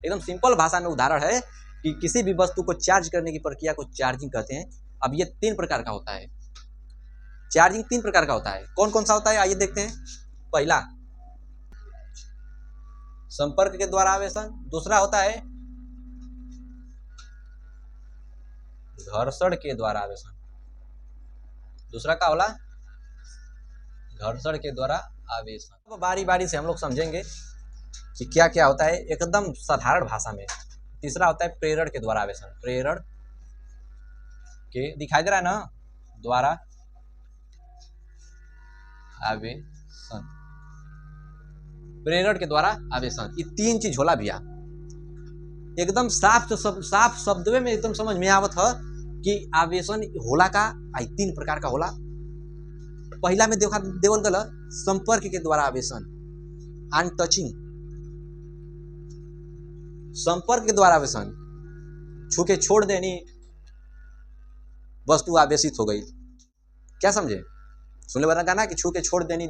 एकदम सिंपल भाषा में उदाहरण है कि किसी भी वस्तु को चार्ज करने की प्रक्रिया को चार्जिंग कहते हैं। अब ये 3 प्रकार का होता है, चार्जिंग 3 प्रकार का होता है। कौन कौन सा होता है आइए देखते हैं। पहला संपर्क के द्वारा आवेशन, दूसरा होता है घर्षण के द्वारा आवेशन, दूसरा क्या होला घर्षण के द्वारा आवेशन। अब बारी बारी से हम लोग समझेंगे कि क्या क्या होता है एकदम साधारण भाषा में। तीसरा होता है प्रेरण के द्वारा आवेशन, प्रेरण के दिखाई दे रहा है ना द्वारा आवेशन, प्रेरण के द्वारा आवेशन। ये 3 चीज होला भैया, एकदम साफ शब्द में एकदम समझ में आवत है कि आवेशन होला का 3 प्रकार का होला। पहला में देखा देवल गल संपर्क के द्वारा आवेशन, ऑन टचिंग, संपर्क के द्वारा आवेशन, छू के छोड़ देनी वस्तु आवेशित हो गई। क्या समझे, सुनले वाला गाना कि छू के छोड़ देनी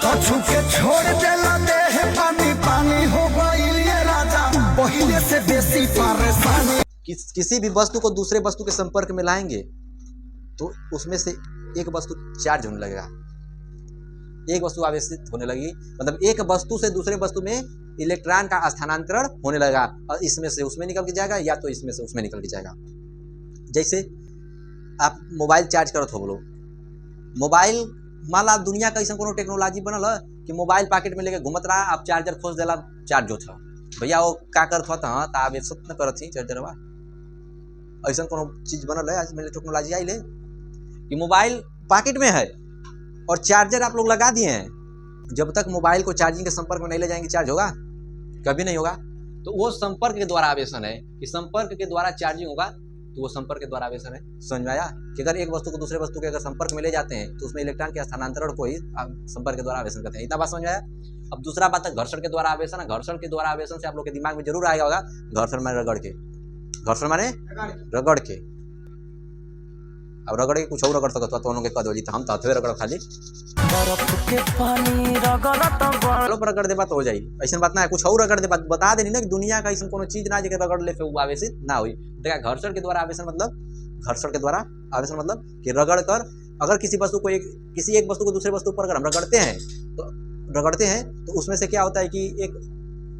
तो छू के छोड़ देला देह पानी पानी हो गइल ये राजा पहिले से बेसी परेशानी। किसी भी वस्तु को दूसरे वस्तु के संपर्क में लाएंगे तो उसमें से एक वस्तु चार्ज होने लगेगा, एक वस्तु आवेशित होने लगी, मतलब एक वस्तु से दूसरे वस्तु में इलेक्ट्रॉन का स्थानांतरण होने लगेगा और इसमें से उसमें निकल के जाएगा या तो इसमें से उसमें निकल के जाएगा। जैसे आप मोबाइल चार्ज करत हो, बोलो मोबाइल मान ला दुनिया का ऐसा कोनो टेक्नोलॉजी बनल है कि मोबाइल पॉकेट में लेके घूमत रहा, आप चार्जर खोज देला चार्ज होत है। भैया वो का करत होता है तो आवेशित न करत ही चार्जरवा, ऐसा कोनो चीज बनल है आज मेरे टेक्नोलॉजी आई ले कि मोबाइल पॉकेट में है और चार्जर आप लोग लगा दिए हैं। जब तक मोबाइल को चार्जिंग के संपर्क में नहीं ले जाएंगे चार्ज होगा, कभी नहीं होगा। तो वो संपर्क के द्वारा आवेशन है कि संपर्क के द्वारा चार्जिंग होगा, तो वो संपर्क के द्वारा आवेशन है। समझ में आया कि अगर एक वस्तु को दूसरे वस्तु के अगर संपर्क में ले जाते हैं तो उसमें इलेक्ट्रॉन के स्थानांतरण को ही संपर्क के द्वारा आवेशन करते हैं। इतना बात समझ में आया। अब दूसरा बात है घर्षण के द्वारा आवेशन है। घर्षण के द्वारा आवेशन से आप लोग के दिमाग में जरूर आएगा होगा घर्षण माने रगड़ के, घर्षण माने रगड़ के। अब रगड़ के कुछ और रगड़ सकत तो उनके कद तो हम तथवे रगड़ खाली बर्फ के पानी रगड़त पर रगड़ दे बात हो जाई, ऐसा बात ना है। कुछ और रगड़ दे बात बता देनी ना कि दुनिया का ऐसा कोनो चीज ना जे रगड़ ले फिर आवेशित ना हुई। देखा घर्षण के द्वारा आवेशन मतलब घर्षण के द्वारा आवेशन मतलब कि रगड़ कर अगर किसी वस्तु को किसी एक वस्तु को दूसरे वस्तु पर अगर हम रगड़ते हैं तो उसमें से क्या होता है कि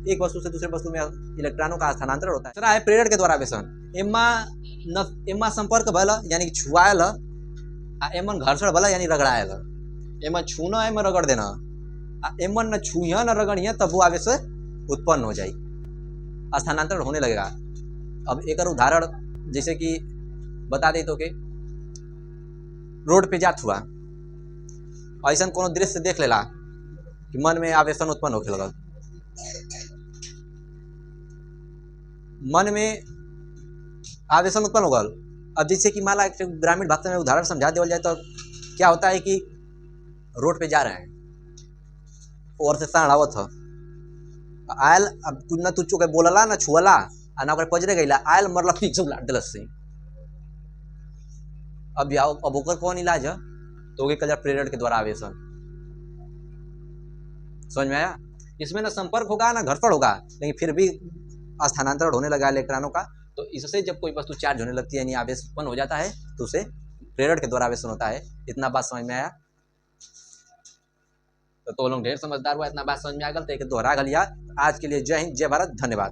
एक वस्तु से दूसरे वस्तु में इलेक्ट्रॉनों का स्थानांतरण होता है। दूसरा है प्रेरण के द्वारा आवेशन। एमा संपर्क भल यानी कि छुआल, एमन घर्षण भला यानी रगड़ायल। एमा छूना है में रगड़ देना, एमन न छुइया न रगड़िया तब वो आवेश उत्पन्न हो जाए, स्थानांतरण होने लगेगा। अब एक उदाहरण जैसे कि बता दे तो के रोड पे जात हुआ, ऐसा कोनो दृश्य देख लेला कि मन में आवेशन उत्पन्न होने लगल, मन में आवेशन उत्पन्न हो गल। अब जैसे कि मान ला ग्रामीण भाषा में उदाहरण समझा देवल जाए तो क्या होता है कि रोड पे जा रहे हैं और से साढ़ आवत है आयल, अब न तू चुके बोलला ना छुअला ना ओकर पजरे गईला, आयल मरला पीछे उलाट दिलस से। अब ओकर कौन इलाज है तो ओके कलर प्रेरण के द्वारा आवेशन। समझ में आया। इसमें ना संपर्क होगा ना घर्षण होगा, लेकिन फिर भी स्थानांतरण होने लगा इलेक्ट्रॉनों का। तो इससे जब कोई वस्तु चार्ज होने लगती है यानी आवेश उत्पन्न हो जाता है तो उसे प्रेरण के द्वारा आवेशन होता है। इतना बात समझ में आया। तो लोग ढेर समझदार हुआ, इतना बात समझ में आ गल तो एक दोहरा गलिया। आज के लिए जय हिंद, जय भारत, धन्यवाद।